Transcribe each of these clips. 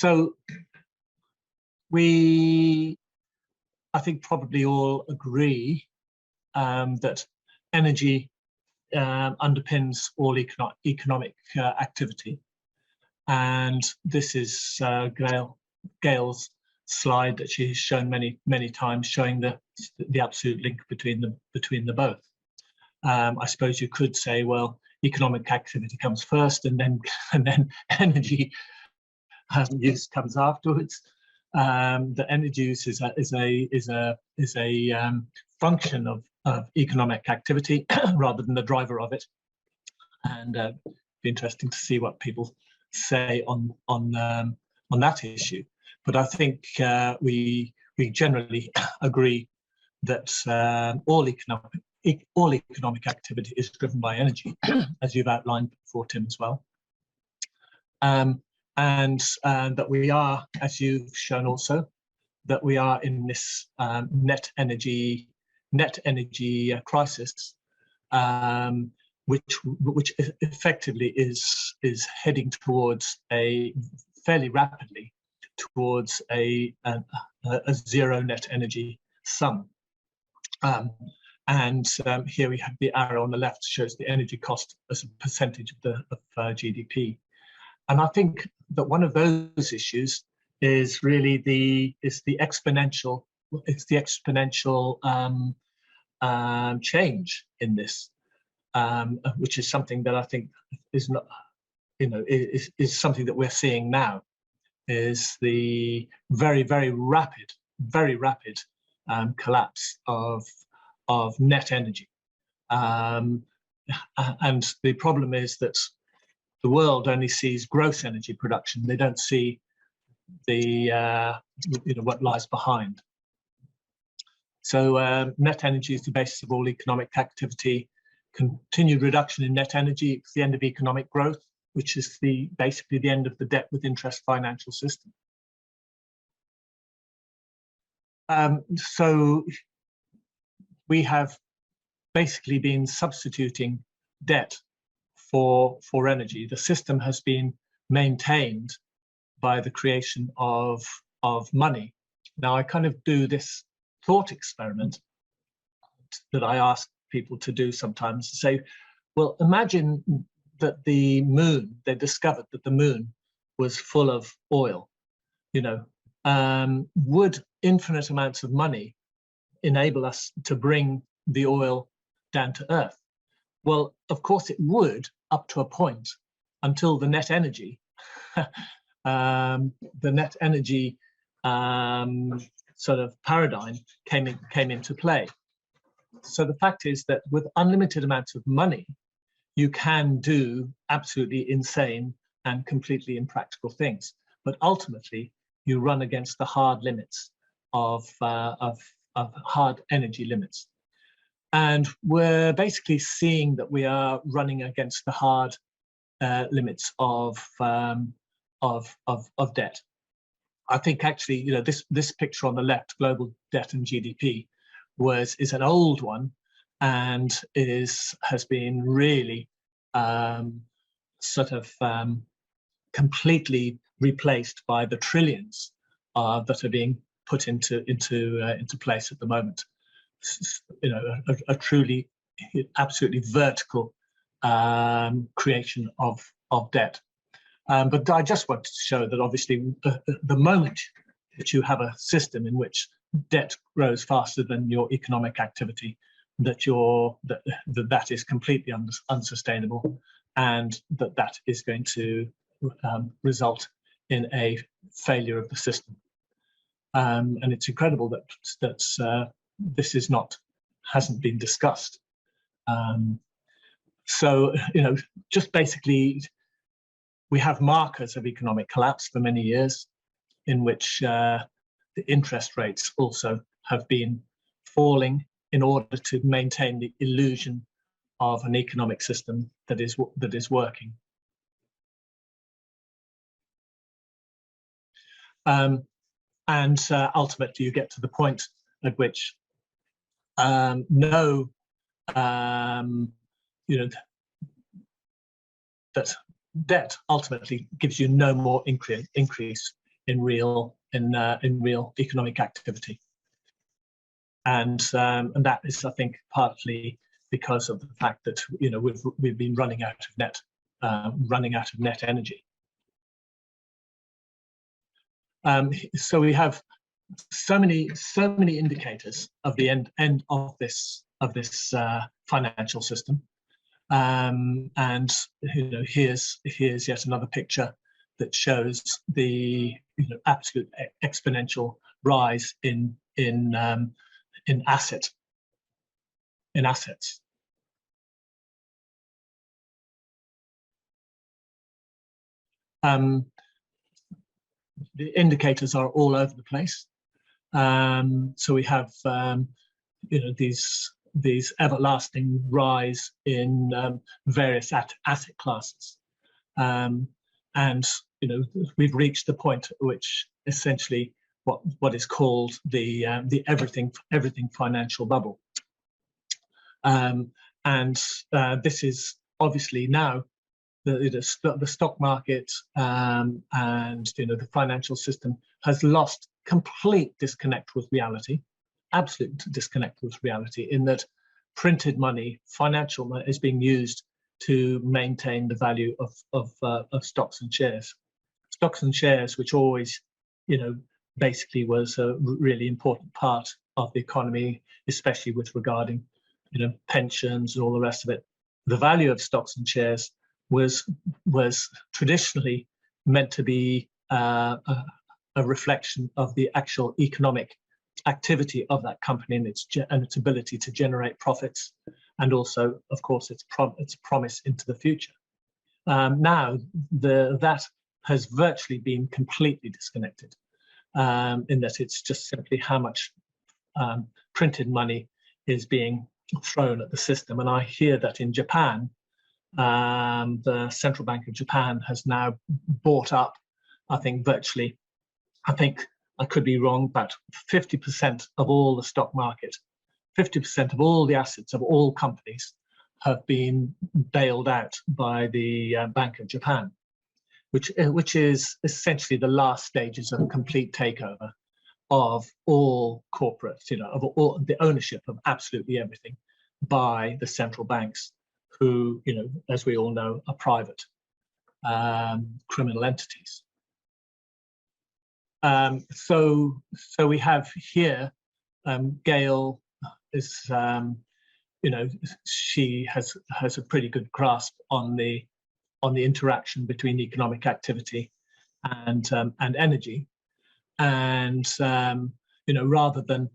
So I think probably all agree that energy underpins all economic activity. And this is Gail's slide that she's shown many times, showing the absolute link between the both. I suppose you could say, well, economic activity comes first, and then energy use comes afterwards. The energy use is a function of economic activity rather than the driver of it. And it'd be interesting to see what people say on that issue. But I think we generally agree that all economic activity is driven by energy, as you've outlined before, Tim, as well. And that we are, as you've shown also, that we are in this net energy crisis, which effectively is heading towards fairly rapidly towards a zero net energy sum. And here we have the arrow on the left shows the energy cost as a percentage of GDP. And I think that one of those issues is really the exponential change in this, which is something that I think is not, is something that we're seeing now, is the very rapid collapse of net energy. And the problem is that the world only sees gross energy production. They don't see the what lies behind. So net energy is the basis of all economic activity. Continued reduction in net energy is the end of economic growth, which is basically the end of the debt with interest financial system. So we have basically been substituting debt for energy. The system has been maintained by the creation of money. Now I kind of do this thought experiment that I ask people to do sometimes, to say, well, imagine that the moon, they discovered that the moon was full of oil. Would infinite amounts of money enable us to bring the oil down to Earth? Well, of course it would, up to a point, until the net energy, sort of paradigm came into play. So the fact is that with unlimited amounts of money, you can do absolutely insane and completely impractical things, but ultimately you run against the hard limits of hard energy limits. And we're basically seeing that we are running against the hard limits of debt. I think actually, this picture on the left, global debt and GDP, is an old one, and has been really completely replaced by the trillions that are being put into place at the moment. A truly, absolutely vertical creation of debt. But I just wanted to show that obviously the moment that you have a system in which debt grows faster than your economic activity, that is completely unsustainable, and that is going to result in a failure of the system. And it's incredible that this hasn't been discussed. So just basically, we have markers of economic collapse for many years, in which the interest rates also have been falling in order to maintain the illusion of an economic system that is working. And ultimately, you get to the point at which that debt ultimately gives you no more increase in real economic activity, and that is, I think, partly because of the fact that we've been running out of net energy. So we have so many indicators of the end of this financial system, and here's yet another picture that shows the absolute exponential rise in assets. The indicators are all over the place. So we have these everlasting rise in various asset classes, and we've reached the point at which essentially what is called the everything financial bubble, and this is obviously now the stock market and the financial system has lost complete disconnect with reality, absolute disconnect with reality, in that printed money, financial money, is being used to maintain the value of stocks and shares. Stocks and shares, which always, basically was a really important part of the economy, especially with regarding, pensions and all the rest of it. The value of stocks and shares was traditionally meant to be a reflection of the actual economic activity of that company and its ability to generate profits, and also, of course, its promise into the future. Now that has virtually been completely disconnected, in that it's just simply how much printed money is being thrown at the system. And I hear that in Japan, the Central Bank of Japan has now bought up, I think I could be wrong, but 50% of all the stock market, 50% of all the assets of all companies have been bailed out by the Bank of Japan, which is essentially the last stages of a complete takeover of all corporate, of all the ownership of absolutely everything by the central banks, who, as we all know, are private criminal entities. So we have here Gail is, she has a pretty good grasp on the interaction between economic activity and energy, and rather than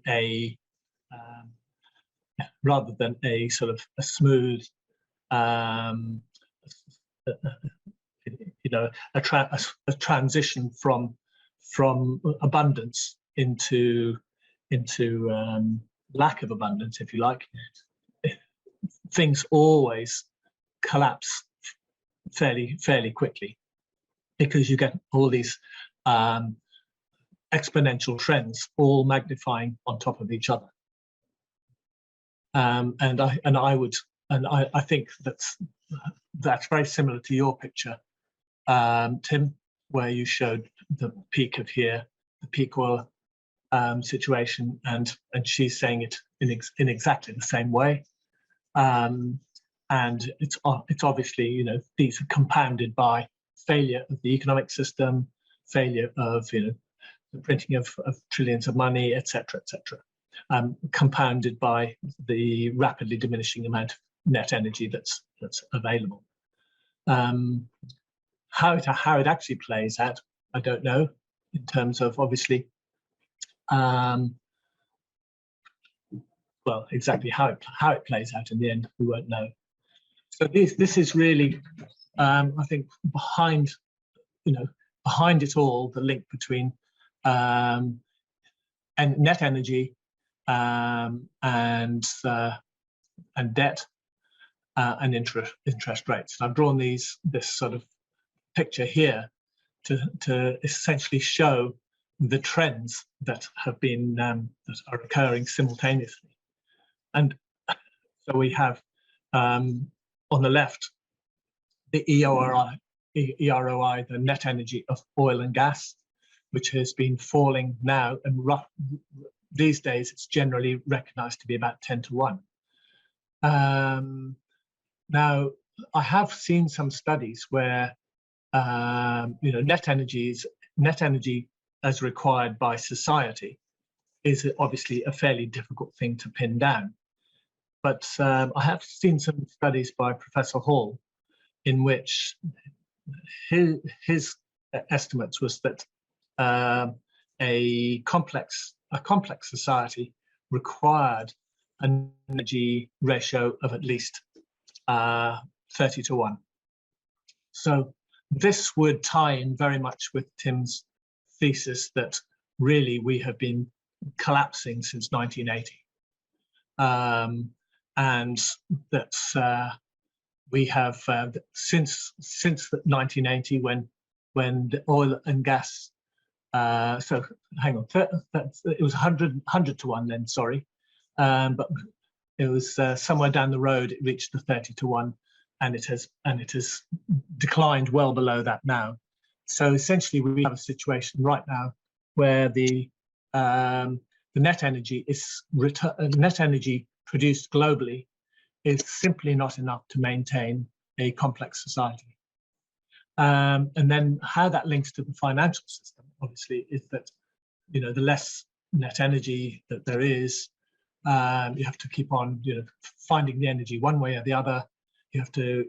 a sort of a smooth a transition from abundance into lack of abundance, if you like, things always collapse fairly quickly, because you get all these exponential trends all magnifying on top of each other. And I think that's very similar to your picture, Tim, where you showed the peak of here, the peak oil situation, and she's saying it in exactly the same way. And it's obviously, these are compounded by failure of the economic system, failure of the printing of trillions of money, etc., compounded by the rapidly diminishing amount of net energy that's available. How it actually plays out, I don't know, in terms of, obviously, well, exactly how it plays out in the end, we won't know. So this is really, I think, behind it all, the link between and net energy and debt and interest rates. And I've drawn this sort of picture here to essentially show the trends that have been that are occurring simultaneously. And so we have on the left the EROI, the net energy of oil and gas, which has been falling now, and these days it's generally recognized to be about 10 to 1. Now, I have seen some studies where net energy as required by society is obviously a fairly difficult thing to pin down. But I have seen some studies by Professor Hall in which his estimates was that a complex society required an energy ratio of at least 30 to 1. So this would tie in very much with Tim's thesis that really we have been collapsing since 1980. And that we have since 1980, when the oil and gas, so hang on, it was 100 to 1 then, sorry, but it was somewhere down the road it reached the 30 to 1, and it has declined well below that now. So essentially we have a situation right now where the net energy produced globally is simply not enough to maintain a complex society. And then how that links to the financial system, obviously, is that the less net energy that there is, you have to keep on finding the energy one way or the other. You have to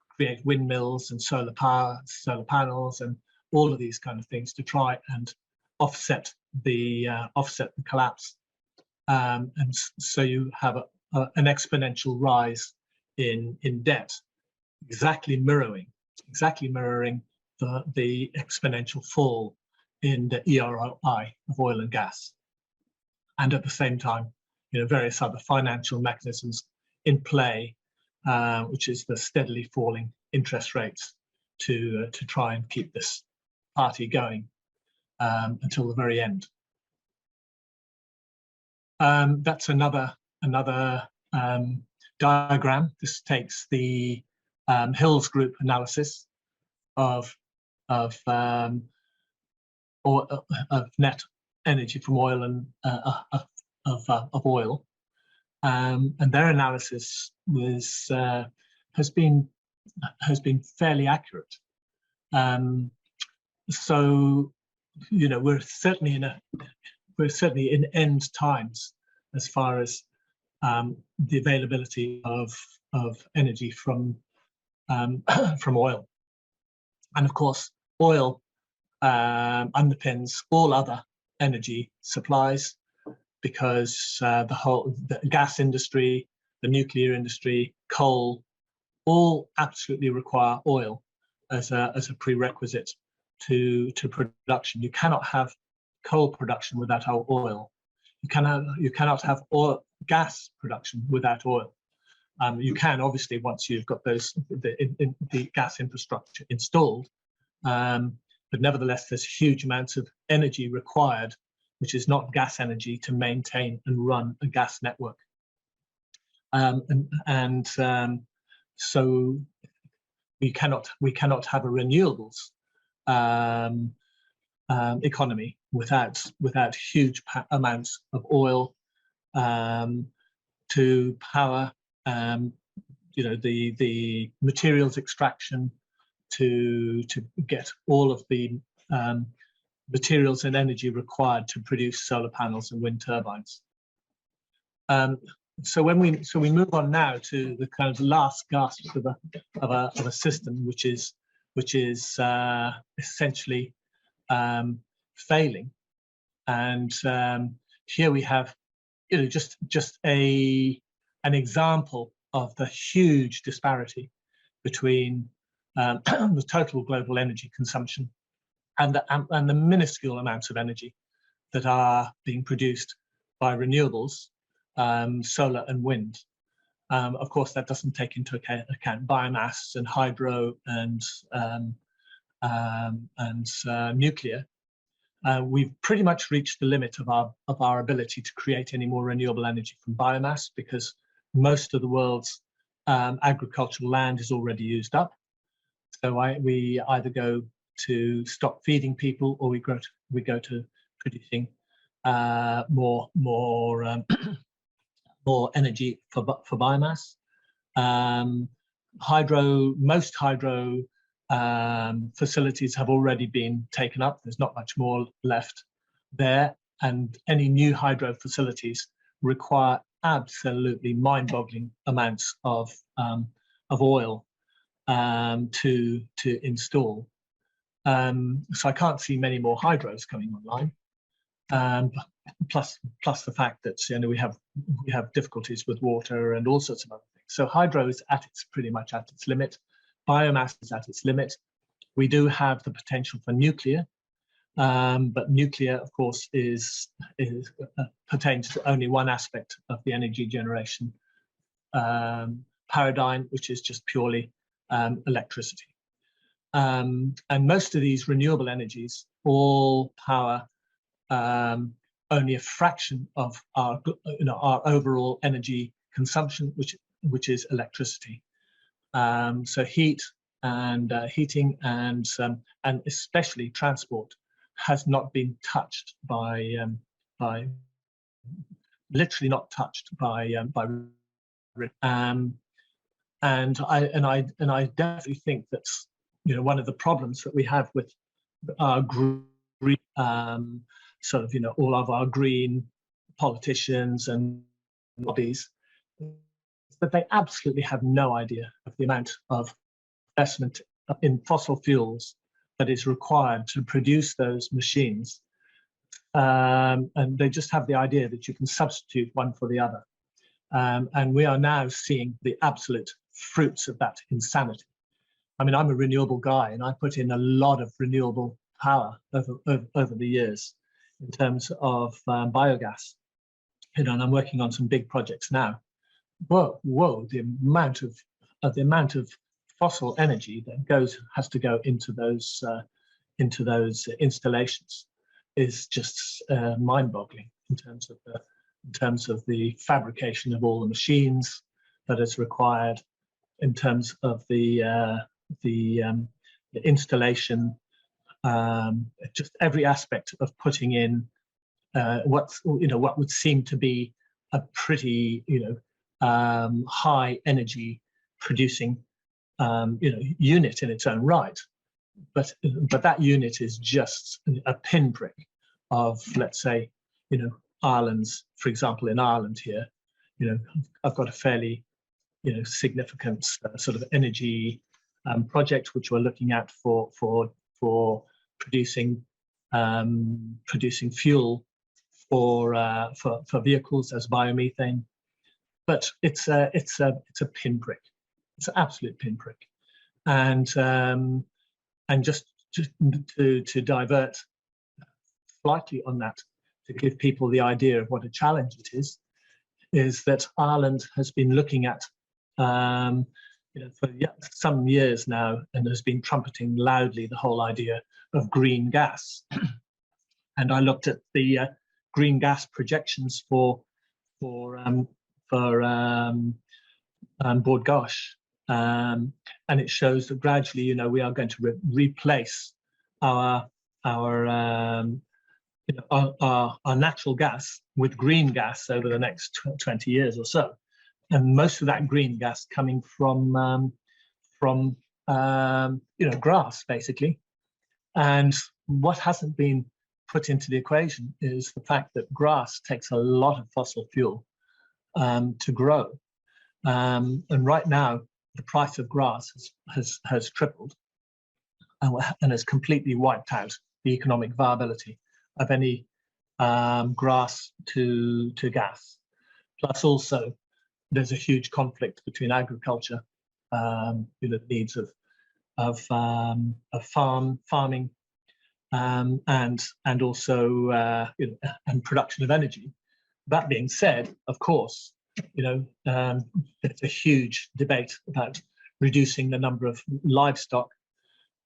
create windmills and solar power, solar panels, and all of these kind of things to try and offset the collapse. And so you have an exponential rise in debt, exactly mirroring the exponential fall in the EROI of oil and gas, and at the same time, various other financial mechanisms in play, which is the steadily falling interest rates to try and keep this party going until the very end. That's another diagram. This takes the Hills Group analysis of net energy from oil and of oil, and their analysis has been fairly accurate. So we're certainly in end times as far as the availability of energy from oil, and of course oil underpins all other energy supplies, because the gas industry, the nuclear industry, coal, all absolutely require oil as a prerequisite to production. You cannot have coal production without oil. You cannot have gas production without oil. You can, obviously, once you've got the gas infrastructure installed, but nevertheless there's huge amounts of energy required, which is not gas energy, to maintain and run a gas network. So we cannot have a renewables economy without huge amounts of oil to power the materials extraction, to get all of the materials and energy required to produce solar panels and wind turbines. So we move on now to the kind of last gasp of a system which is essentially failing, and here we have just an example of the huge disparity between the total global energy consumption and the minuscule amounts of energy that are being produced by renewables, solar and wind. Of course, that doesn't take into account biomass and hydro and nuclear. We've pretty much reached the limit of our ability to create any more renewable energy from biomass, because most of the world's agricultural land is already used up. So we either go to stop feeding people, or we go to producing more more energy for biomass. Most hydro facilities have already been taken up. There's not much more left there, and any new hydro facilities require absolutely mind-boggling amounts of oil to install. So I can't see many more hydros coming online. Plus the fact that we have difficulties with water and all sorts of other things. So hydro is pretty much at its limit. Biomass is at its limit. We do have the potential for nuclear, but nuclear, of course, pertains to only one aspect of the energy generation paradigm, which is just purely electricity. And most of these renewable energies all power only a fraction of our overall energy consumption, which is electricity. So heat and heating and especially transport has not been touched by literally not touched by and I definitely think that's one of the problems that we have with our green all of our green politicians and lobbies, but they absolutely have no idea of the amount of investment in fossil fuels that is required to produce those machines. And they just have the idea that you can substitute one for the other. And we are now seeing the absolute fruits of that insanity. I mean, I'm a renewable guy, and I put in a lot of renewable power over the years in terms of biogas. And I'm working on some big projects now. Whoa, the amount of fossil energy that has to go into those installations is just mind-boggling in terms of the fabrication of all the machines that is required, in terms of the installation, just every aspect of putting in what would seem to be a pretty high energy producing unit in its own right, but that unit is just a pinprick of, let's say, Ireland's, for example, in Ireland here, I've got a fairly significant sort of energy project which we're looking at for producing fuel for vehicles as biomethane, but it's a pinprick. It's an absolute pinprick, and just to divert slightly on that, to give people the idea of what a challenge it is that Ireland has been looking at for some years now, and has been trumpeting loudly the whole idea of green gas. And I looked at the green gas projections for Bord Gáis, and it shows that gradually, we are going to replace our natural gas with green gas over the next 20 years or so, and most of that green gas coming from grass, basically. And what hasn't been put into the equation is the fact that grass takes a lot of fossil fuel to grow, and right now the price of grass has tripled and has completely wiped out the economic viability of any grass to gas. Plus, also, there's a huge conflict between agriculture, the needs of farming, and also and production of energy. That being said, of course, it's a huge debate about reducing the number of livestock,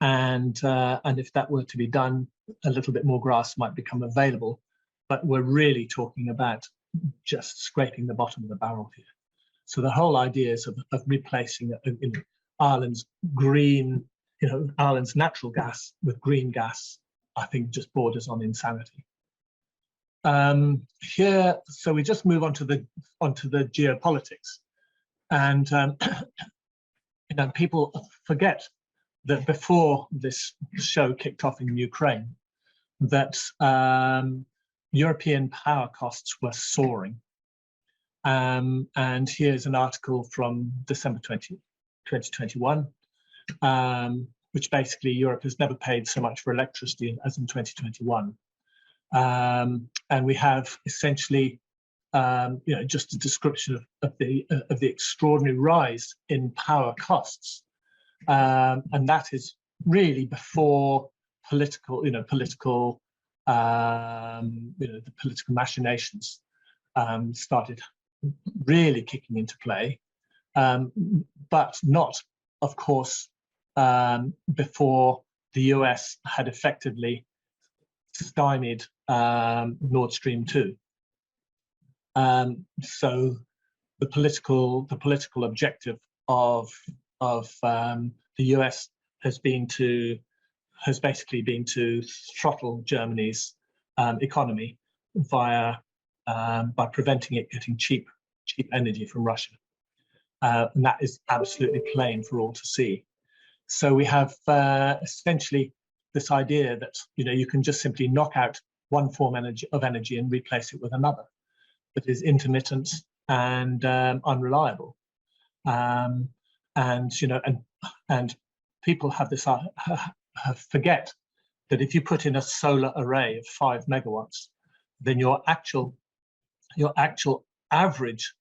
and if that were to be done, a little bit more grass might become available. But we're really talking about just scraping the bottom of the barrel here. So the whole idea is of replacing Ireland's green Ireland's natural gas with green gas, I think, just borders on insanity. Here, so we just move on to the geopolitics, and people forget that before this show kicked off in Ukraine, that European power costs were soaring. And here's an article from December 2021, which basically Europe has never paid so much for electricity as in 2021. And we have essentially, just a description of the extraordinary rise in power costs, and that is really before the political machinations started really kicking into play, but not, of course, before the US had effectively stymied Nord Stream 2. So the political objective of the US has basically been to throttle Germany's economy by preventing it getting cheap energy from Russia, and that is absolutely plain for all to see. So we have essentially this idea that you can just simply knock out one form of energy and replace it with another that is intermittent and unreliable, and people have this forget that if you put in a solar array of 5 megawatts, then your actual average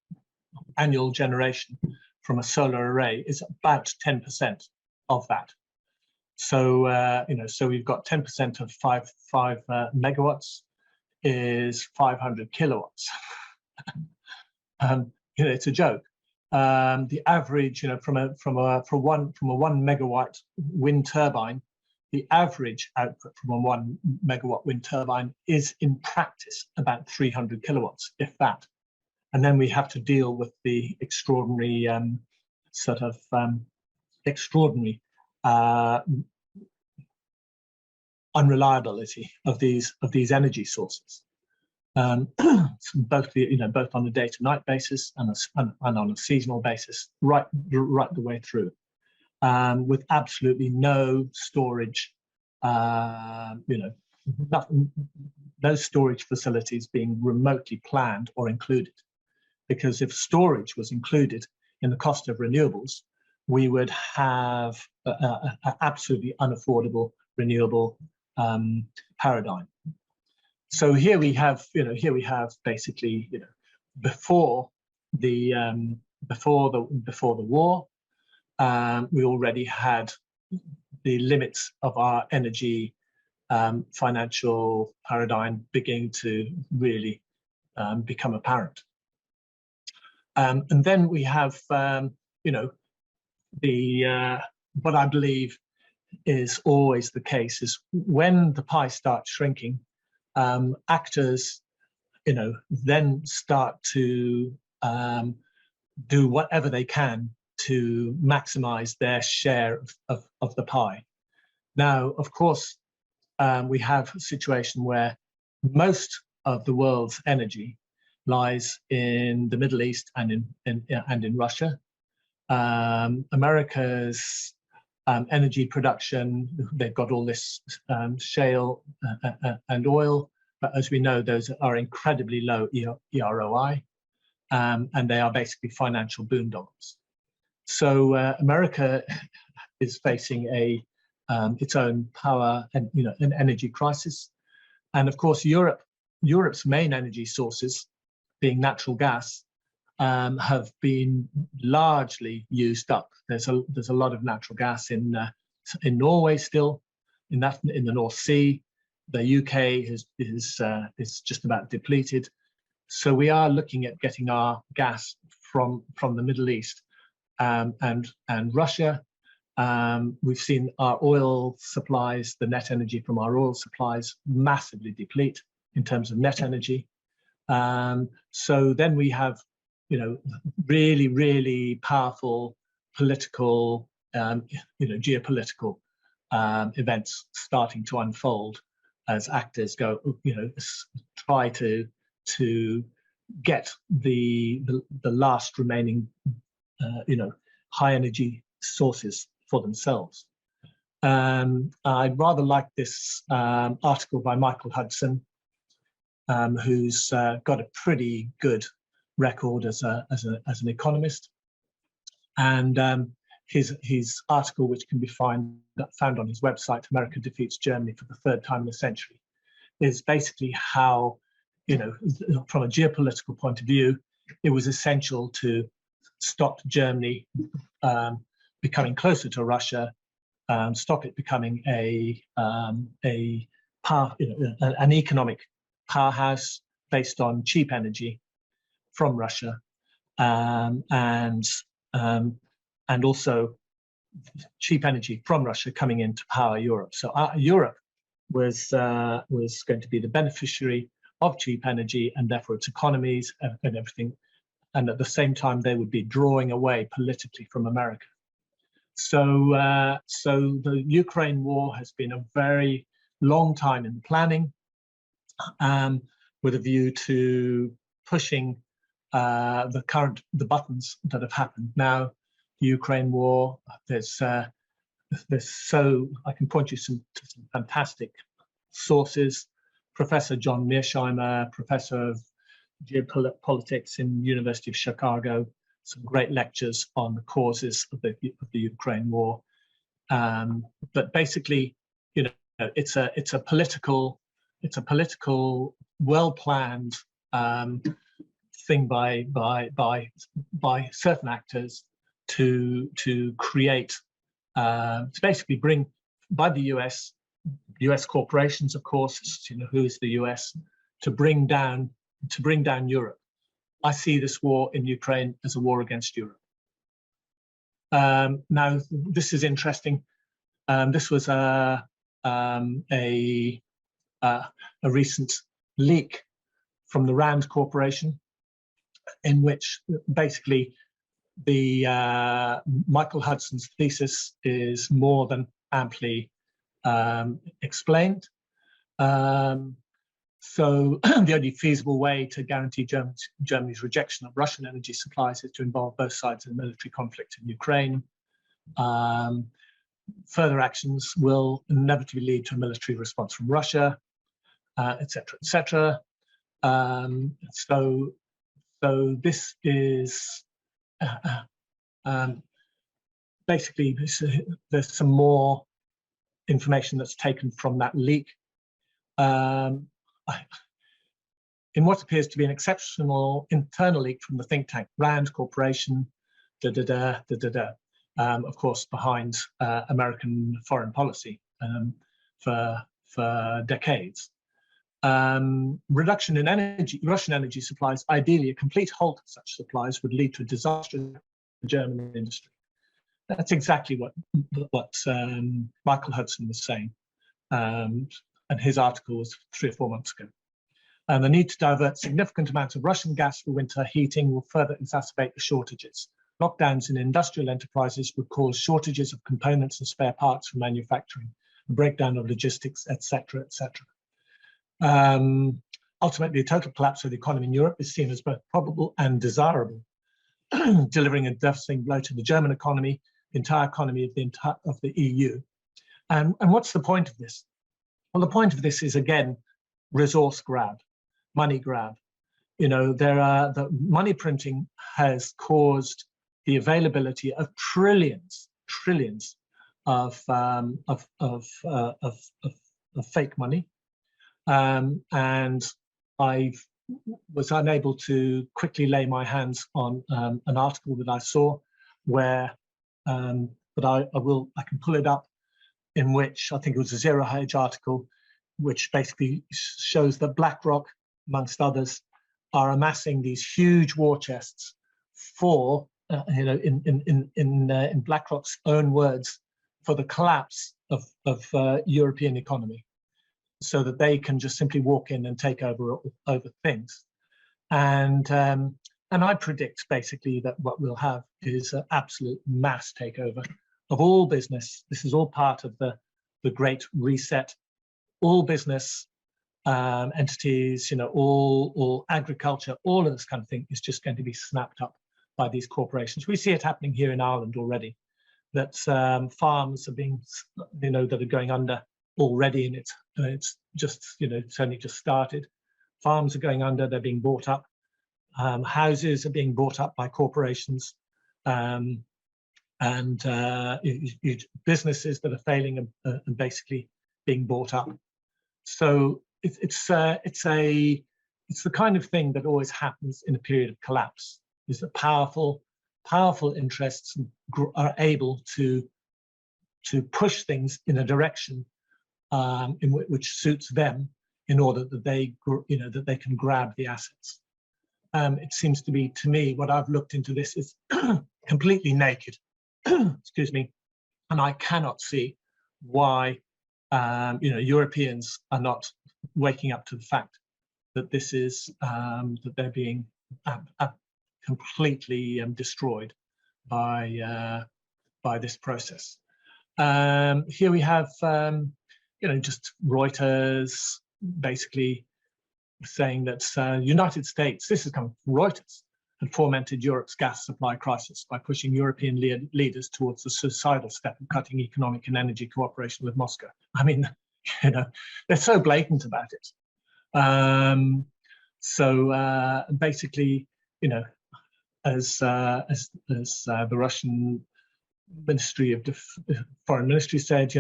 annual generation from a solar array is about 10% of that. So so we've got 10% of 5 megawatts is 500 kilowatts. It's a joke. The average, from a 1 megawatt wind turbine, the average output from a 1 megawatt wind turbine is in practice about 300 kilowatts, if that. And then we have to deal with the extraordinary unreliability of these energy sources, both on a day-to-night basis and on a seasonal basis, right the way through, with absolutely no storage, no storage facilities being remotely planned or included. Because if storage was included in the cost of renewables, we would have an absolutely unaffordable renewable paradigm. So here we have basically, before the war, we already had the limits of our energy financial paradigm beginning to really become apparent. And then we have, what I believe is always the case is when the pie starts shrinking, actors, then start to do whatever they can to maximize their share of the pie. Now, of course, we have a situation where most of the world's energy lies in the Middle East and in Russia. America's energy production, they've got all this shale and oil, but as we know, those are incredibly low EROI, and they are basically financial boondoggles. So America is facing its own power and an energy crisis, and of course Europe's main energy sources, being natural gas, have been largely used up. There's a lot of natural gas in Norway still, in the North Sea. The UK is just about depleted. So we are looking at getting our gas from the Middle East and Russia. We've seen our oil supplies, the net energy from our oil supplies, massively deplete in terms of net energy. So then we have, really, really powerful political, geopolitical events starting to unfold as actors go, try to get the last remaining, high energy sources for themselves. I rather like this article by Michael Hudson, who's got a pretty good record as an economist, and his article, which can be found on his website, America Defeats Germany for the Third Time in a Century, is basically how, from a geopolitical point of view, it was essential to stop Germany becoming closer to Russia, stop it becoming an economic powerhouse based on cheap energy from Russia, and also cheap energy from Russia coming in to power Europe. So Europe was going to be the beneficiary of cheap energy, and therefore its economies and everything. And at the same time, they would be drawing away politically from America. So the Ukraine war has been a very long time in the planning, with a view to pushing the buttons that have happened. Now, the Ukraine war, I can point you to some fantastic sources. Professor John Mearsheimer, professor of geopolitics in University of Chicago, some great lectures on the causes of the Ukraine war. But basically, it's a political, well-planned thing by certain actors to create, to basically bring, by the US corporations, of course, who is the US, to bring down Europe. I see this war in Ukraine as a war against Europe. Now, this is interesting. This was a recent leak from the Rand Corporation, in which basically the Michael Hudson's thesis is more than amply explained. So the only feasible way to guarantee Germany's rejection of Russian energy supplies is to involve both sides in a military conflict in Ukraine. Further actions will inevitably lead to a military response from Russia, etc., etc. So this is basically, there's some more information that's taken from that leak. In what appears to be an exceptional internal leak from the think tank Rand Corporation, of course, behind American foreign policy for decades. Reduction in Russian energy supplies, ideally a complete halt of such supplies would lead to a disastrous German industry. That's exactly what Michael Hudson was saying, and his article was 3 or 4 months ago. And the need to divert significant amounts of Russian gas for winter heating will further exacerbate the shortages. Lockdowns in industrial enterprises would cause shortages of components and spare parts for manufacturing, a breakdown of logistics, etc., etc. Ultimately, a total collapse of the economy in Europe is seen as both probable and desirable, delivering a devastating blow to the German economy, the entire economy of the EU. And what's the point of this? Well, the point of this is, again, resource grab, money grab. The money printing has caused the availability of trillions of fake money, and I was unable to quickly lay my hands on an article that I saw where, but I can pull it up, in which I think it was a Zero Hedge article, which basically shows that BlackRock, amongst others, are amassing these huge war chests for, in BlackRock's own words, for the collapse of European economy, so that they can just simply walk in and take over things. And I predict basically that what we'll have is an absolute mass takeover of all business. This is all part of the the Great Reset. All business entities, all agriculture, all of this kind of thing is just going to be snapped up by these corporations. We see it happening here in Ireland already, that farms are being, that are going under already, and it's just, it's only just started. Farms are going under, they're being bought up. Houses are being bought up by corporations, and businesses that are failing are basically being bought up. So it's the kind of thing that always happens in a period of collapse, is that powerful interests are able to push things in a direction which suits them, in order that they can grab the assets. It seems to be, to me, what I've looked into this is completely naked, excuse me, and I cannot see why Europeans are not waking up to the fact that this is that they're being completely destroyed by this process. Here we have just Reuters basically saying that United States, this is coming from Reuters, had fomented Europe's gas supply crisis by pushing European leaders towards the suicidal step of cutting economic and energy cooperation with Moscow. I mean, they're so blatant about it. So basically, as the Russian Ministry of Foreign Ministry said,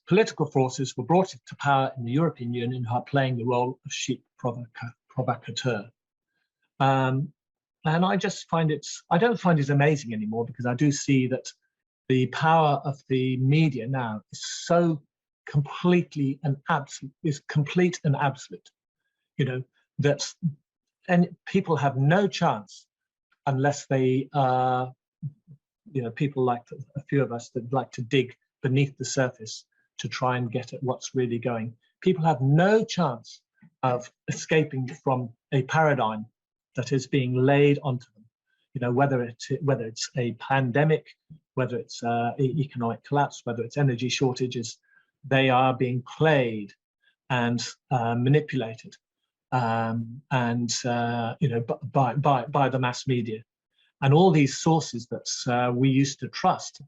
political forces were brought to power in the European Union who are playing the role of sheep provocateur. And I just I don't find it amazing anymore, because I do see that the power of the media now is so completely and absolute, is complete and absolute, that people have no chance unless they are, people like a few of us that like to dig beneath the surface to try and get at what's really going. People have no chance of escaping from a paradigm that is being laid onto them, whether it's a pandemic, whether it's economic collapse, whether it's energy shortages. They are being played and manipulated, by the mass media, and all these sources that we used to trust,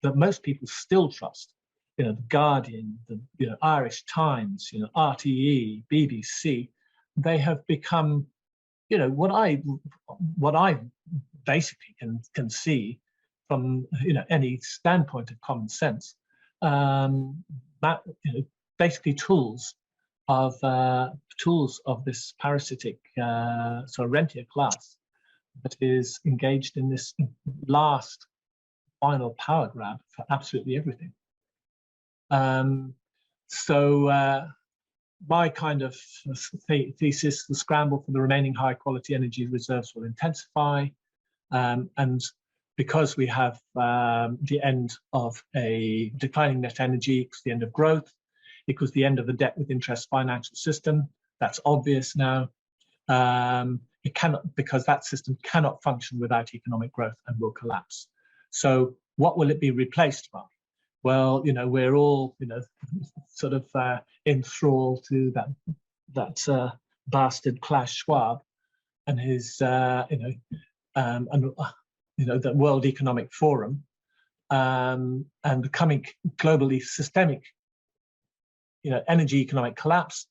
that most people still trust. The Guardian, the Irish Times, RTE, BBC. They have become, what I basically can see from any standpoint of common sense, basically tools of this parasitic sort of rentier class that is engaged in this last final power grab for absolutely everything. So my kind of thesis, the scramble for the remaining high quality energy reserves will intensify, and because we have the end of a declining net energy equals the end of growth, equals the end of the debt with interest financial system. That's obvious now. It cannot, because that system cannot function without economic growth and will collapse. So what will it be replaced by? Well, we're all, sort of enthralled to that bastard Klaus Schwab and his, the World Economic Forum, and the coming globally systemic, energy economic collapse,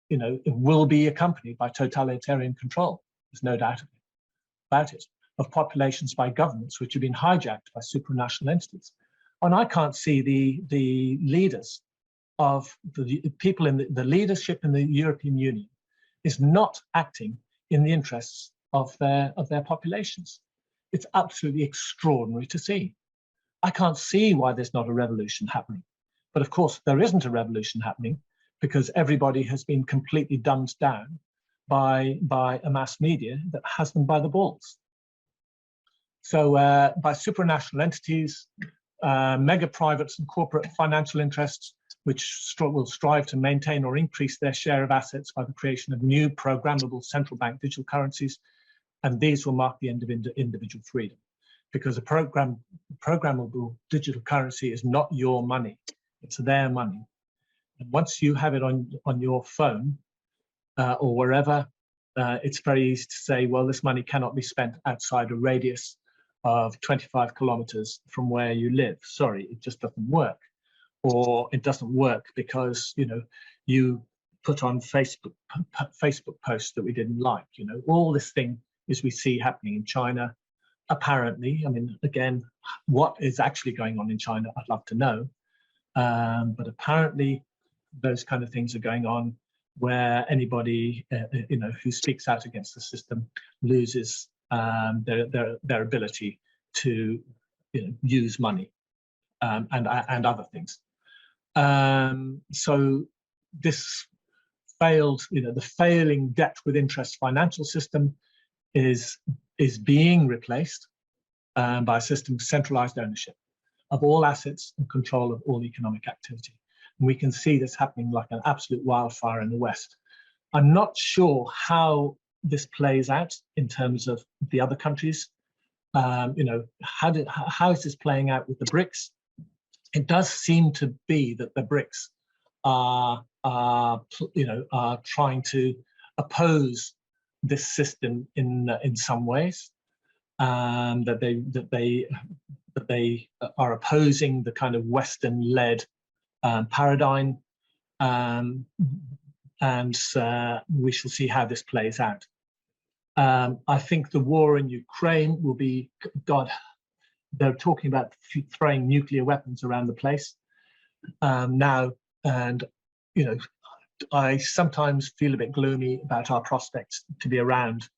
it will be accompanied by totalitarian control. There's no doubt about it, of populations by governments which have been hijacked by supranational entities. And I can't see the leaders of the people in the leadership in the European Union is not acting in the interests of their populations. It's absolutely extraordinary to see. I can't see why there's not a revolution happening. But of course, there isn't a revolution happening because everybody has been completely dumbed down by a mass media that has them by the balls. So by supranational entities, mega privates and corporate financial interests, which will strive to maintain or increase their share of assets by the creation of new programmable central bank digital currencies. And these will mark the end of individual freedom, because a programmable digital currency is not your money. It's their money. And once you have it on your phone or wherever, it's very easy to say, well, this money cannot be spent outside a radius of 25 kilometers from where you live. Sorry, it just doesn't work. Or it doesn't work because, you put on Facebook posts that we didn't like. All this thing is we see happening in China. Apparently, I mean, again, what is actually going on in China, I'd love to know. But apparently, those kind of things are going on where anybody, who speaks out against the system loses their ability to, use money and other things. So this failed, the failing debt with interest financial system is being replaced by a system of centralized ownership of all assets and control of all economic activity. And we can see this happening like an absolute wildfire in the West. I'm not sure how this plays out in terms of the other countries. How is this playing out with the BRICS? It does seem to be that the BRICS are trying to oppose this system in some ways. That they are opposing the kind of Western-led paradigm, and we shall see how this plays out. I think the war in Ukraine will be, God, they're talking about throwing nuclear weapons around the place now, and I sometimes feel a bit gloomy about our prospects to be around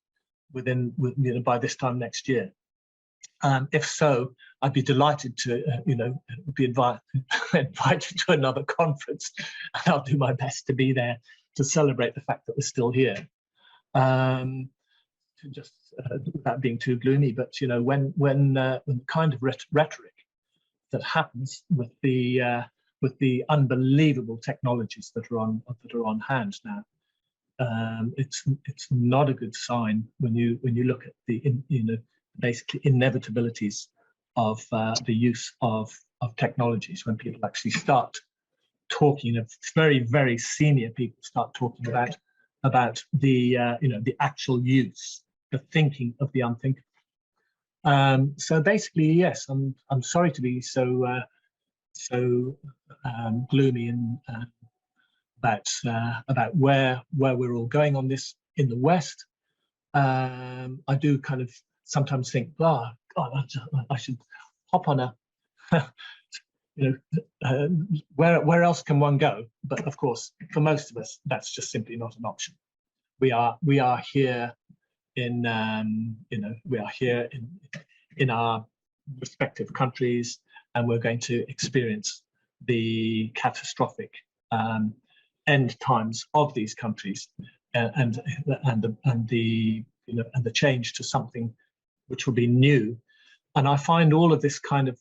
by this time next year. If so, I'd be delighted to, be invited to another conference, and I'll do my best to be there to celebrate the fact that we're still here. Just without being too gloomy, but when the kind of rhetoric that happens with the unbelievable technologies that are on hand now, it's not a good sign when you look at the basically inevitabilities of the use of technologies, when people actually start talking, very, very senior people start talking about the the actual use, the thinking of the unthinkable. So basically, yes, I'm sorry to be so gloomy and about where we're all going on this in the West. I do kind of sometimes think, oh God, I should hop on a where else can one go? But of course, for most of us, that's just simply not an option. We are here in in our respective countries, and we're going to experience the catastrophic end times of these countries, and the change to something which will be new. And I find all of this kind of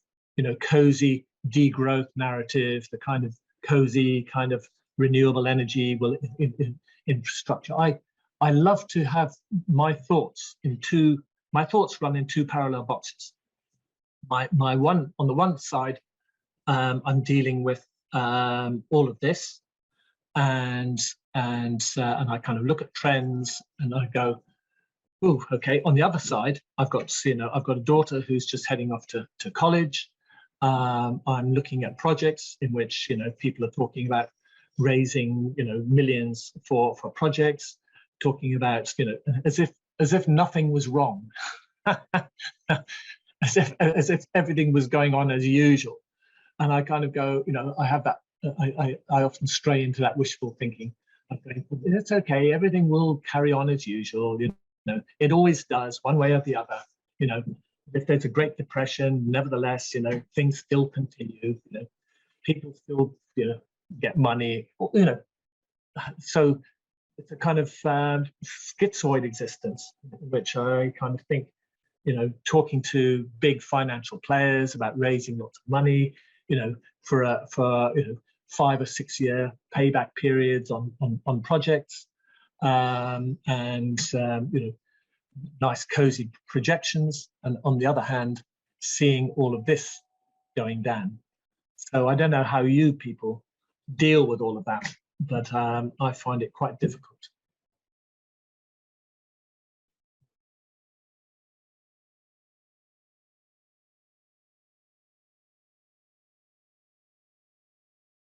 cozy degrowth narrative, the kind of cozy kind of renewable energy infrastructure. I love to have my thoughts run in two parallel boxes. My one, on the one side, I'm dealing with all of this, and I kind of look at trends and I go, oh, okay. On the other side, I've got a daughter who's just heading off to college. I'm looking at projects in which people are talking about raising millions for projects, talking about as if nothing was wrong, as if everything was going on as usual. And I kind of go, I have that. I often stray into that wishful thinking. I'm going, it's okay, everything will carry on as usual. It always does, one way or the other. If there's a Great Depression, nevertheless, things still continue. People still, get money. So it's a kind of schizoid existence, which I kind of think, talking to big financial players about raising lots of money, for 5 or 6 year payback periods on projects, and nice cozy projections, and on the other hand, seeing all of this going down. So I don't know how you people deal with all of that, but I find it quite difficult.